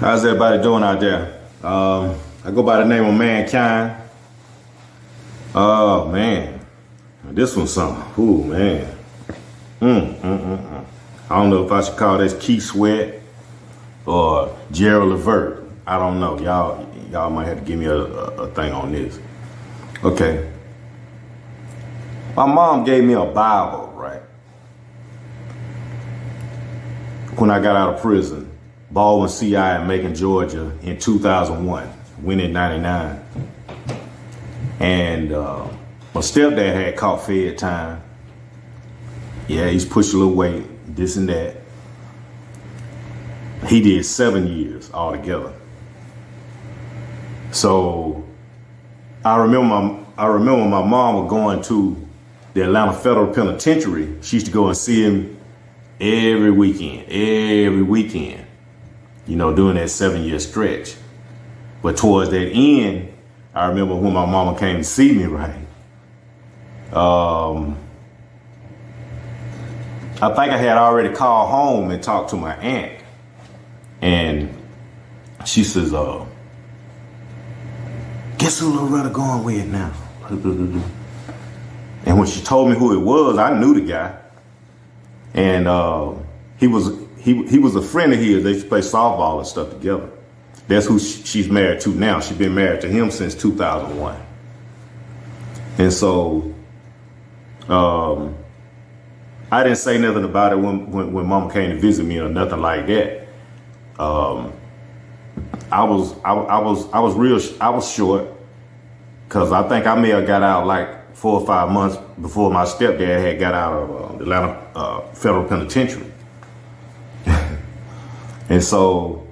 How's everybody doing out there? I go by the name of Mankind. Oh man, this one's something. Ooh man. I don't know if I should call this Keith Sweat or Gerald Levert. I don't know. Y'all might have to give me a thing on this. Okay. My mom gave me a Bible, right? When I got out of prison. Baldwin CI in Macon, Georgia in 2001, went in 99. And my stepdad had caught fed time. Yeah, he's pushed a little weight, this and that. He did 7 years altogether. So I remember my mom was going to the Atlanta Federal Penitentiary. She used to go and see him every weekend. You know, during that 7-year stretch. But towards that end, I remember when my mama came to see me, right? I think I had already called home and talked to my aunt. And she says, guess who little brother going with now? And when she told me who it was, I knew the guy. And he was a friend of his. They used to play softball and stuff together. That's who she's married to now. She's been married to him since 2001. And so I didn't say nothing about it when Mama came to visit me or nothing like that. I was short because I think I may have got out like 4 or 5 months before my stepdad had got out of the Atlanta Federal Penitentiary. And so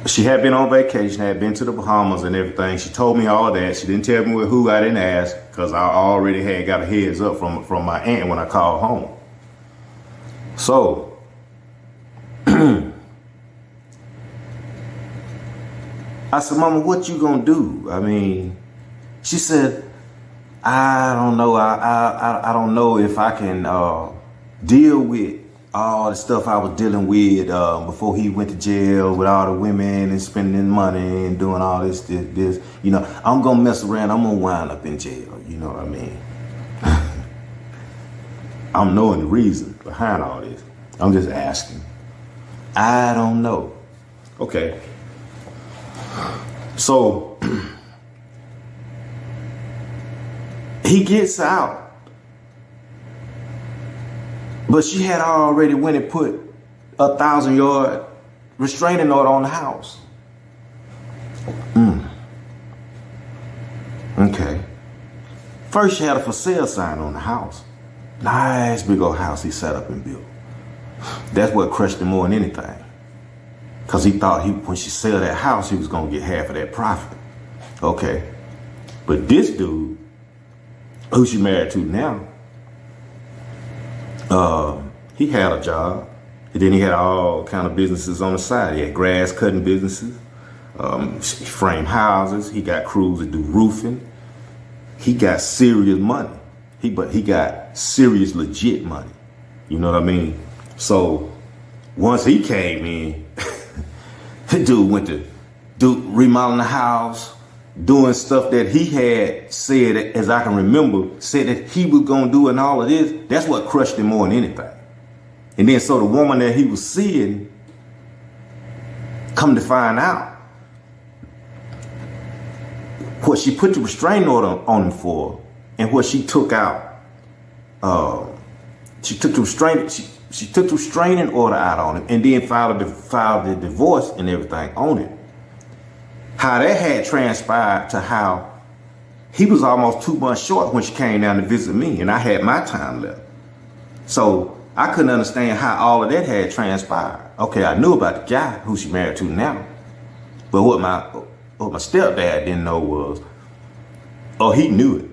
she had been on vacation, had been to the Bahamas and everything. She told me all of that. She didn't tell me with who. I didn't ask because I already had got a heads up from my aunt when I called home. So I said, Mama, what you gonna do? I mean, she said, I don't know. I don't know if I can deal with all the stuff I was dealing with before he went to jail with all the women and spending money and doing all this. You know, I'm going to mess around. I'm going to wind up in jail. You know what I mean? I'm knowing the reason behind all this. I'm just asking. I don't know. Okay. So he gets out. But she had already went and put a 1,000-yard restraining order on the house. Okay. First, she had a for sale sign on the house. Nice big old house he set up and built. That's what crushed him more than anything. Because he thought when she sold that house, he was going to get half of that profit. Okay. But this dude, who she married to now, he had a job, and then he had all kind of businesses on the side. He had grass cutting businesses, frame houses. He got crews that do roofing. He got serious money. But he got serious, legit money. You know what I mean? So once he came in, the dude went to remodeling the house, doing stuff that he had said, as I can remember, said that he was going to do and all of this. That's what crushed him more than anything. And then so the woman that he was seeing, come to find out, what she put the restraining order on him for and what she took out, she took the restraining order out on him and then filed the divorce and everything on it. How that had transpired to how he was almost 2 months short when she came down to visit me and I had my time left. So I couldn't understand how all of that had transpired. Okay, I knew about the guy who she married to now. But what my stepdad didn't know was, or he knew it,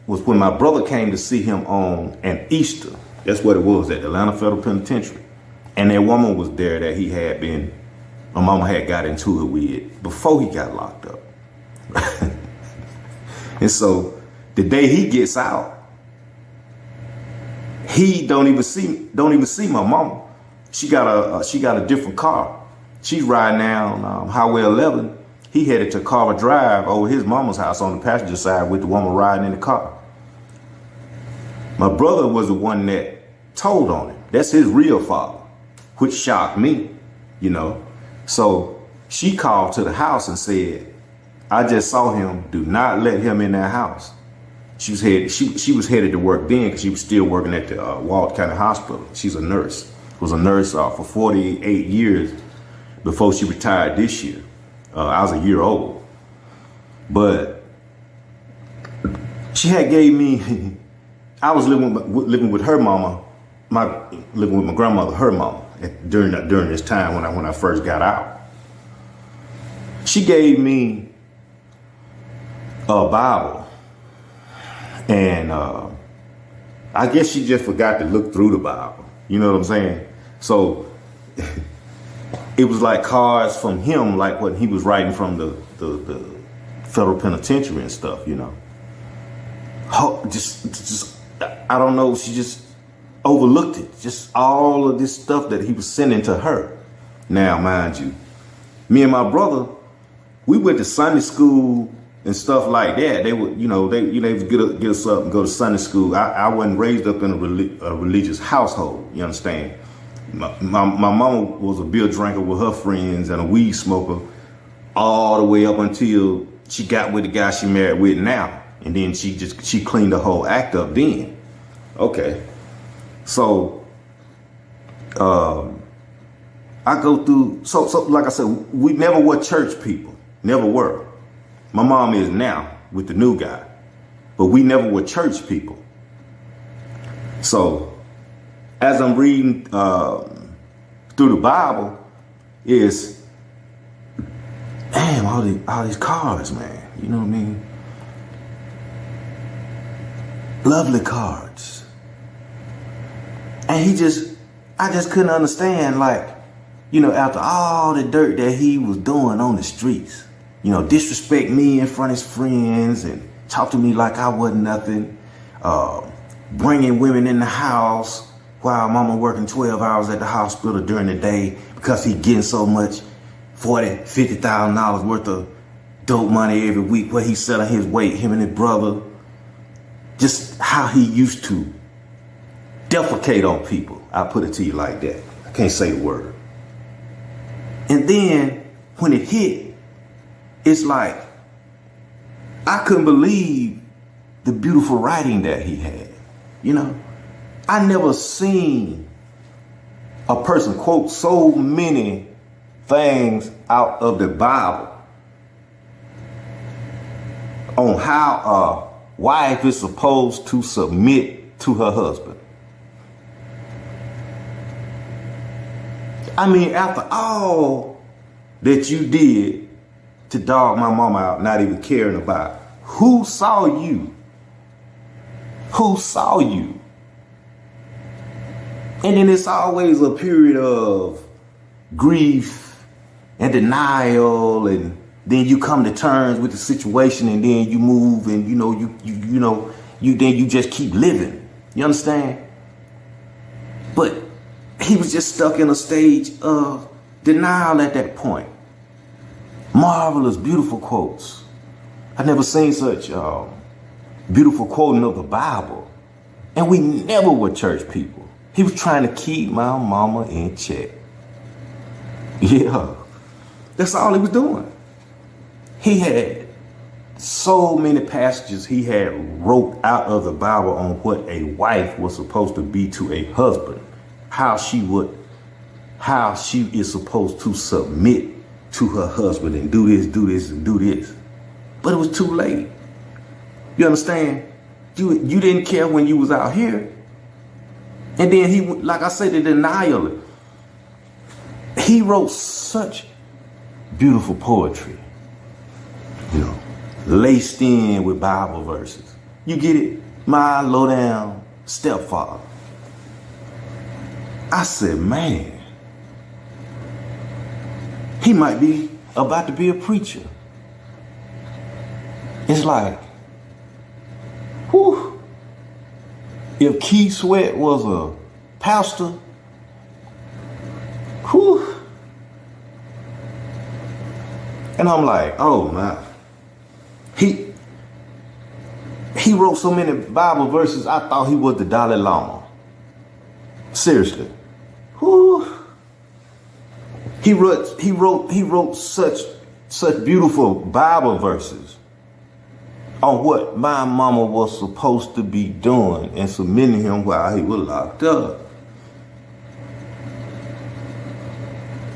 was when my brother came to see him on an Easter. That's what it was at the Atlanta Federal Penitentiary. And that woman was there that he had been, my mama had got into it with before he got locked up. And so the day he gets out, he don't even see my mama. she got a different car. She's riding down Highway 11. He headed to Carver Drive over his mama's house on the passenger side with the woman riding in the car. My brother was the one that told on him. That's his real father, which shocked me, you know. So she called to the house and said, I just saw him. Do not let him in that house. She was headed to work then because she was still working at the Walt County Hospital. She's a nurse. Was a nurse for 48 years before she retired this year. I was a year old. But she had gave me, I was living with her mama, living with my grandmother, her mama, during this time when I first got out. She gave me a Bible, and I guess she just forgot to look through the Bible. You know what I'm saying? So it was like cards from him, like what he was writing from the federal penitentiary and stuff, you know. Just I don't know. She just overlooked it. Just all of this stuff that he was sending to her. Now, mind you, me and my brother, we went to Sunday school and stuff like that. They would, they would get us up and go to Sunday school. I wasn't raised up in a religious household. You understand? My mama was a beer drinker with her friends and a weed smoker all the way up until she got with the guy she married with now. And then she cleaned the whole act up then. Okay. So, I go through, so like I said, we never were church people. Never were. My mom is now with the new guy, but we never were church people. So as I'm reading through the Bible, is damn all these cards, man. You know what I mean? Lovely cards. And I just couldn't understand, like, after all the dirt that he was doing on the streets, disrespect me in front of his friends and talk to me like I wasn't nothing, bringing women in the house while mama working 12 hours at the hospital during the day because he getting so much $40,000, $50,000 worth of dope money every week where he's selling his weight, him and his brother. Just how he used to defecate on people. I'll put it to you like that. I can't say the word. And then when it hit, it's like, I couldn't believe the beautiful writing that he had. I never seen a person quote so many things out of the Bible on how a wife is supposed to submit to her husband. I mean, after all that you did to dog my mama out, not even caring about who saw you, and then it's always a period of grief and denial, and then you come to terms with the situation, and then you move, and then you just keep living. You understand? But he was just stuck in a stage of denial at that point. Marvelous, beautiful quotes. I never seen such beautiful quoting of the Bible. And we never were church people. He was trying to keep my mama in check. Yeah, that's all he was doing. He had so many passages he had wrote out of the Bible on what a wife was supposed to be to a husband. How she is supposed to submit to her husband and do this, and do this. But it was too late. You understand? You didn't care when you was out here. And then he, like I said, the denial. He wrote such beautiful poetry, laced in with Bible verses. You get it? My low down stepfather. I said, man, he might be about to be a preacher. It's like, whew, if Keith Sweat was a pastor, Whew. And I'm like, oh man. He wrote so many Bible verses, I thought he was the Dalai Lama. Seriously. Whew. He wrote such beautiful Bible verses on what my mama was supposed to be doing and submitting him while he was locked up.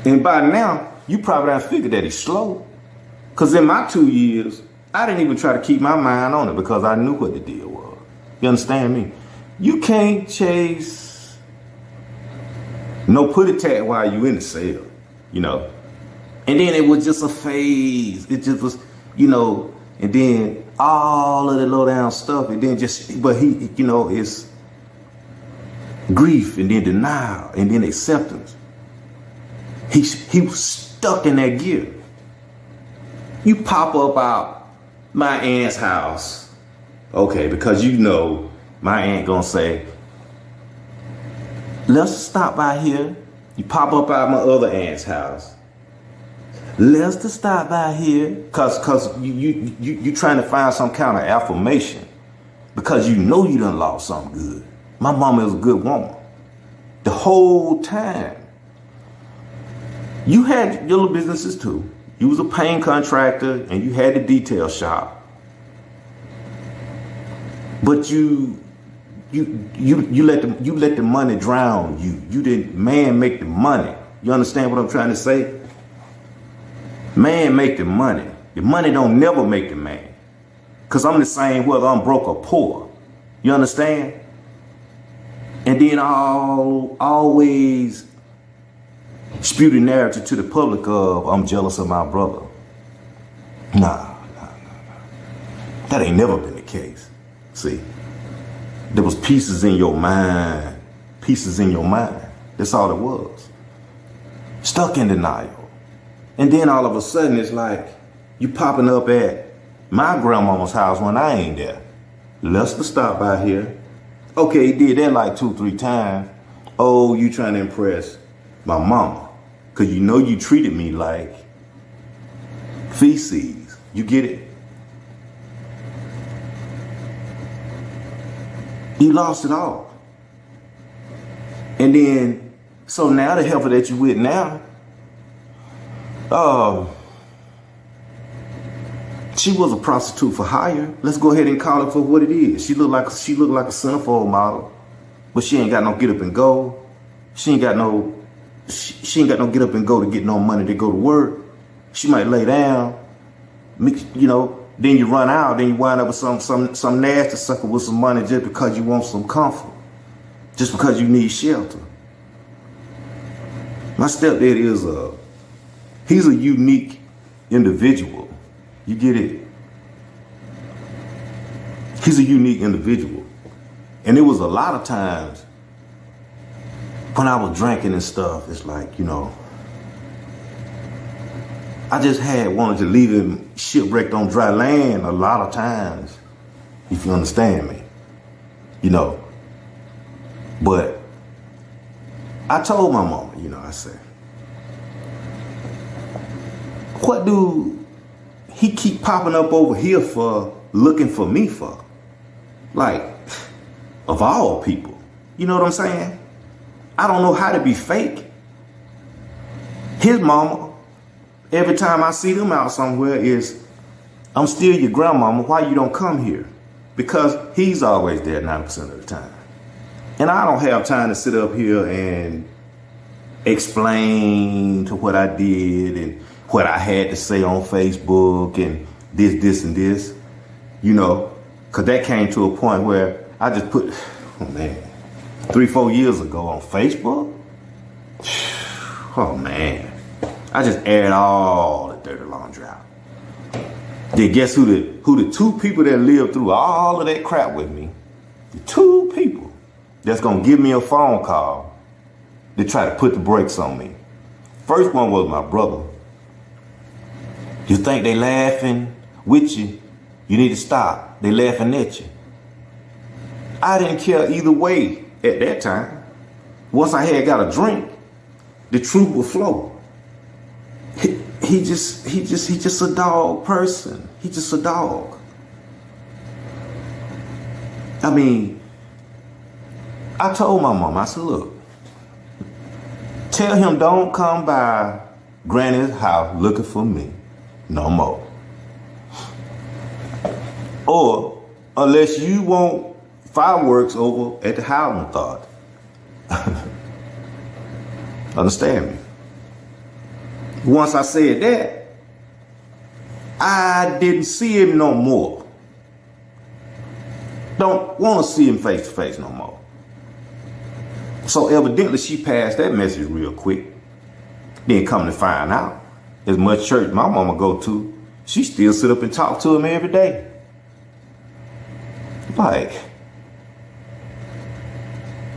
And by now, you probably done figured that he's slow. Because in my 2 years, I didn't even try to keep my mind on it because I knew what the deal was. You understand me? You can't chase no put attack while you in the cell, you know. And then it was just a phase. It just was, you know, and then all of the low down stuff. And then but he, you know, it's grief and then denial and then acceptance. He was stuck in that gear. You pop up out my aunt's house, okay, because you know my aunt gonna say, let's stop by here. You pop up out my other aunt's house. Let's just stop by here, cause you trying to find some kind of affirmation, because you know you done lost something good. My mama is a good woman. The whole time. You had your little businesses too. You was a paint contractor and you had the detail shop. But you let the money drown you. You didn't make the money. You understand what I'm trying to say? Man make the money. The money don't never make the man. Cause I'm the same whether I'm broke or poor. You understand? And then always spew the narrative to the public of I'm jealous of my brother. Nah. That ain't never been the case. See, there was pieces in your mind. That's all it was. Stuck in denial. And then all of a sudden it's like you popping up at my grandmama's house when I ain't there. Lester stopped by here. Okay, he did that like 2-3 times. Oh, you trying to impress my mama. Cause you know you treated me like feces. You get it? You lost it all. And then, so now the helper that you with now, she was a prostitute for hire. Let's go ahead and call it for what it is. She looked like a centerfold model, but she ain't got no get up and go. She ain't got no get up and go to get no money to go to work. She might lay down, you know, then you run out, then you wind up with some nasty sucker with some money just because you want some comfort, just because you need shelter. My stepdad he's a unique individual. You get it? He's a unique individual. And it was a lot of times when I was drinking and stuff, it's like, you know, I just wanted to leave him shipwrecked on dry land a lot of times, if you understand me, you know. But I told my mama, you know, I said, what do he keep popping up over here for, looking for me for? Like, of all people, you know what I'm saying? I don't know how to be fake. His mama, every time I see them out somewhere is, I'm still your grandmama, why you don't come here? Because he's always there 90% of the time. And I don't have time to sit up here and explain to what I did and what I had to say on Facebook and this, and this, you know, because that came to a point where I just put, oh man, 3-4 years ago on Facebook. Oh man, I just aired all the dirty laundry out. Then guess who the two people that lived through all of that crap with me, the two people that's gonna give me a phone call to try to put the brakes on me. First one was my brother. You think they laughing with you? You need to stop. They laughing at you. I didn't care either way at that time. Once I had got a drink, the truth will flow. He just a dog person. He just a dog. I mean, I told my mom, I said, look, tell him don't come by Granny's house looking for me no more. Or unless you want fireworks over at the housing authority. Understand me? Once I said that, I didn't see him no more. Don't want to see him face to face no more. So evidently she passed that message real quick. Then come to find out, as much church my mama go to, she still sit up and talk to him every day. Like,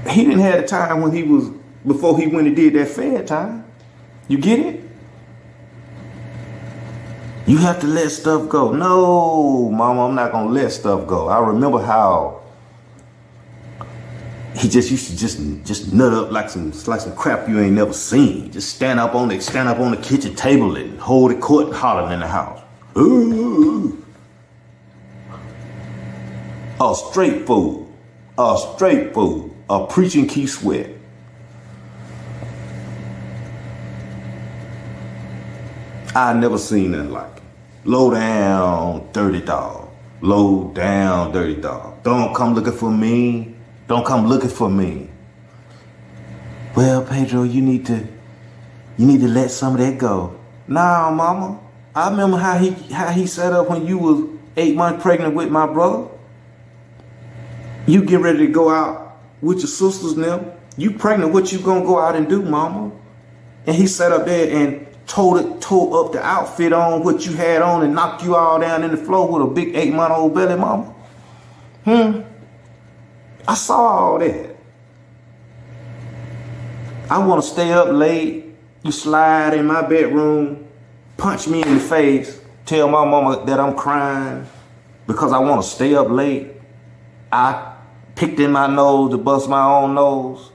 he didn't have the time when he was, before he went and did that Fed time. You get it? You have to let stuff go. No, mama, I'm not going to let stuff go. I remember how he just used to just nut up like some crap you ain't never seen. Just stand up on the kitchen table and hold the court and hollering in the house. Ooh. A straight fool. A straight fool. A preaching Keith Sweat. I never seen nothing like it. Low down, dirty dog. Low down, dirty dog. Don't come looking for me. Don't come looking for me. Well, Pedro, you need to let some of that go. Nah, mama. I remember how he set up when you was 8 months pregnant with my brother. You get ready to go out with your sisters now. You pregnant, what you gonna go out and do, mama? And he sat up there and tore up the outfit on what you had on and knocked you all down in the floor with a big 8-month-old belly, mama. I saw all that. I want to stay up late. You slide in my bedroom, punch me in the face, tell my mama that I'm crying because I want to stay up late. I picked in my nose to bust my own nose.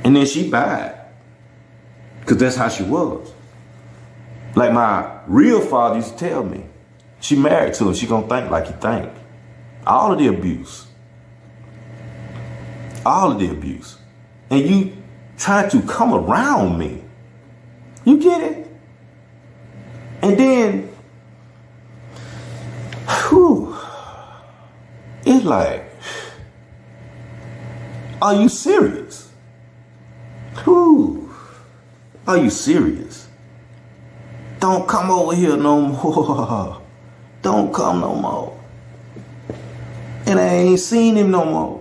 And then she died. Because that's how she was. Like my real father used to tell me, she married to him, she gonna think like he think. All of the abuse. All of the abuse. And you try to come around me. You get it? And then, whew, it's like, are you serious? Whew, are you serious? Don't come over here no more. Don't come no more. And I ain't seen him no more.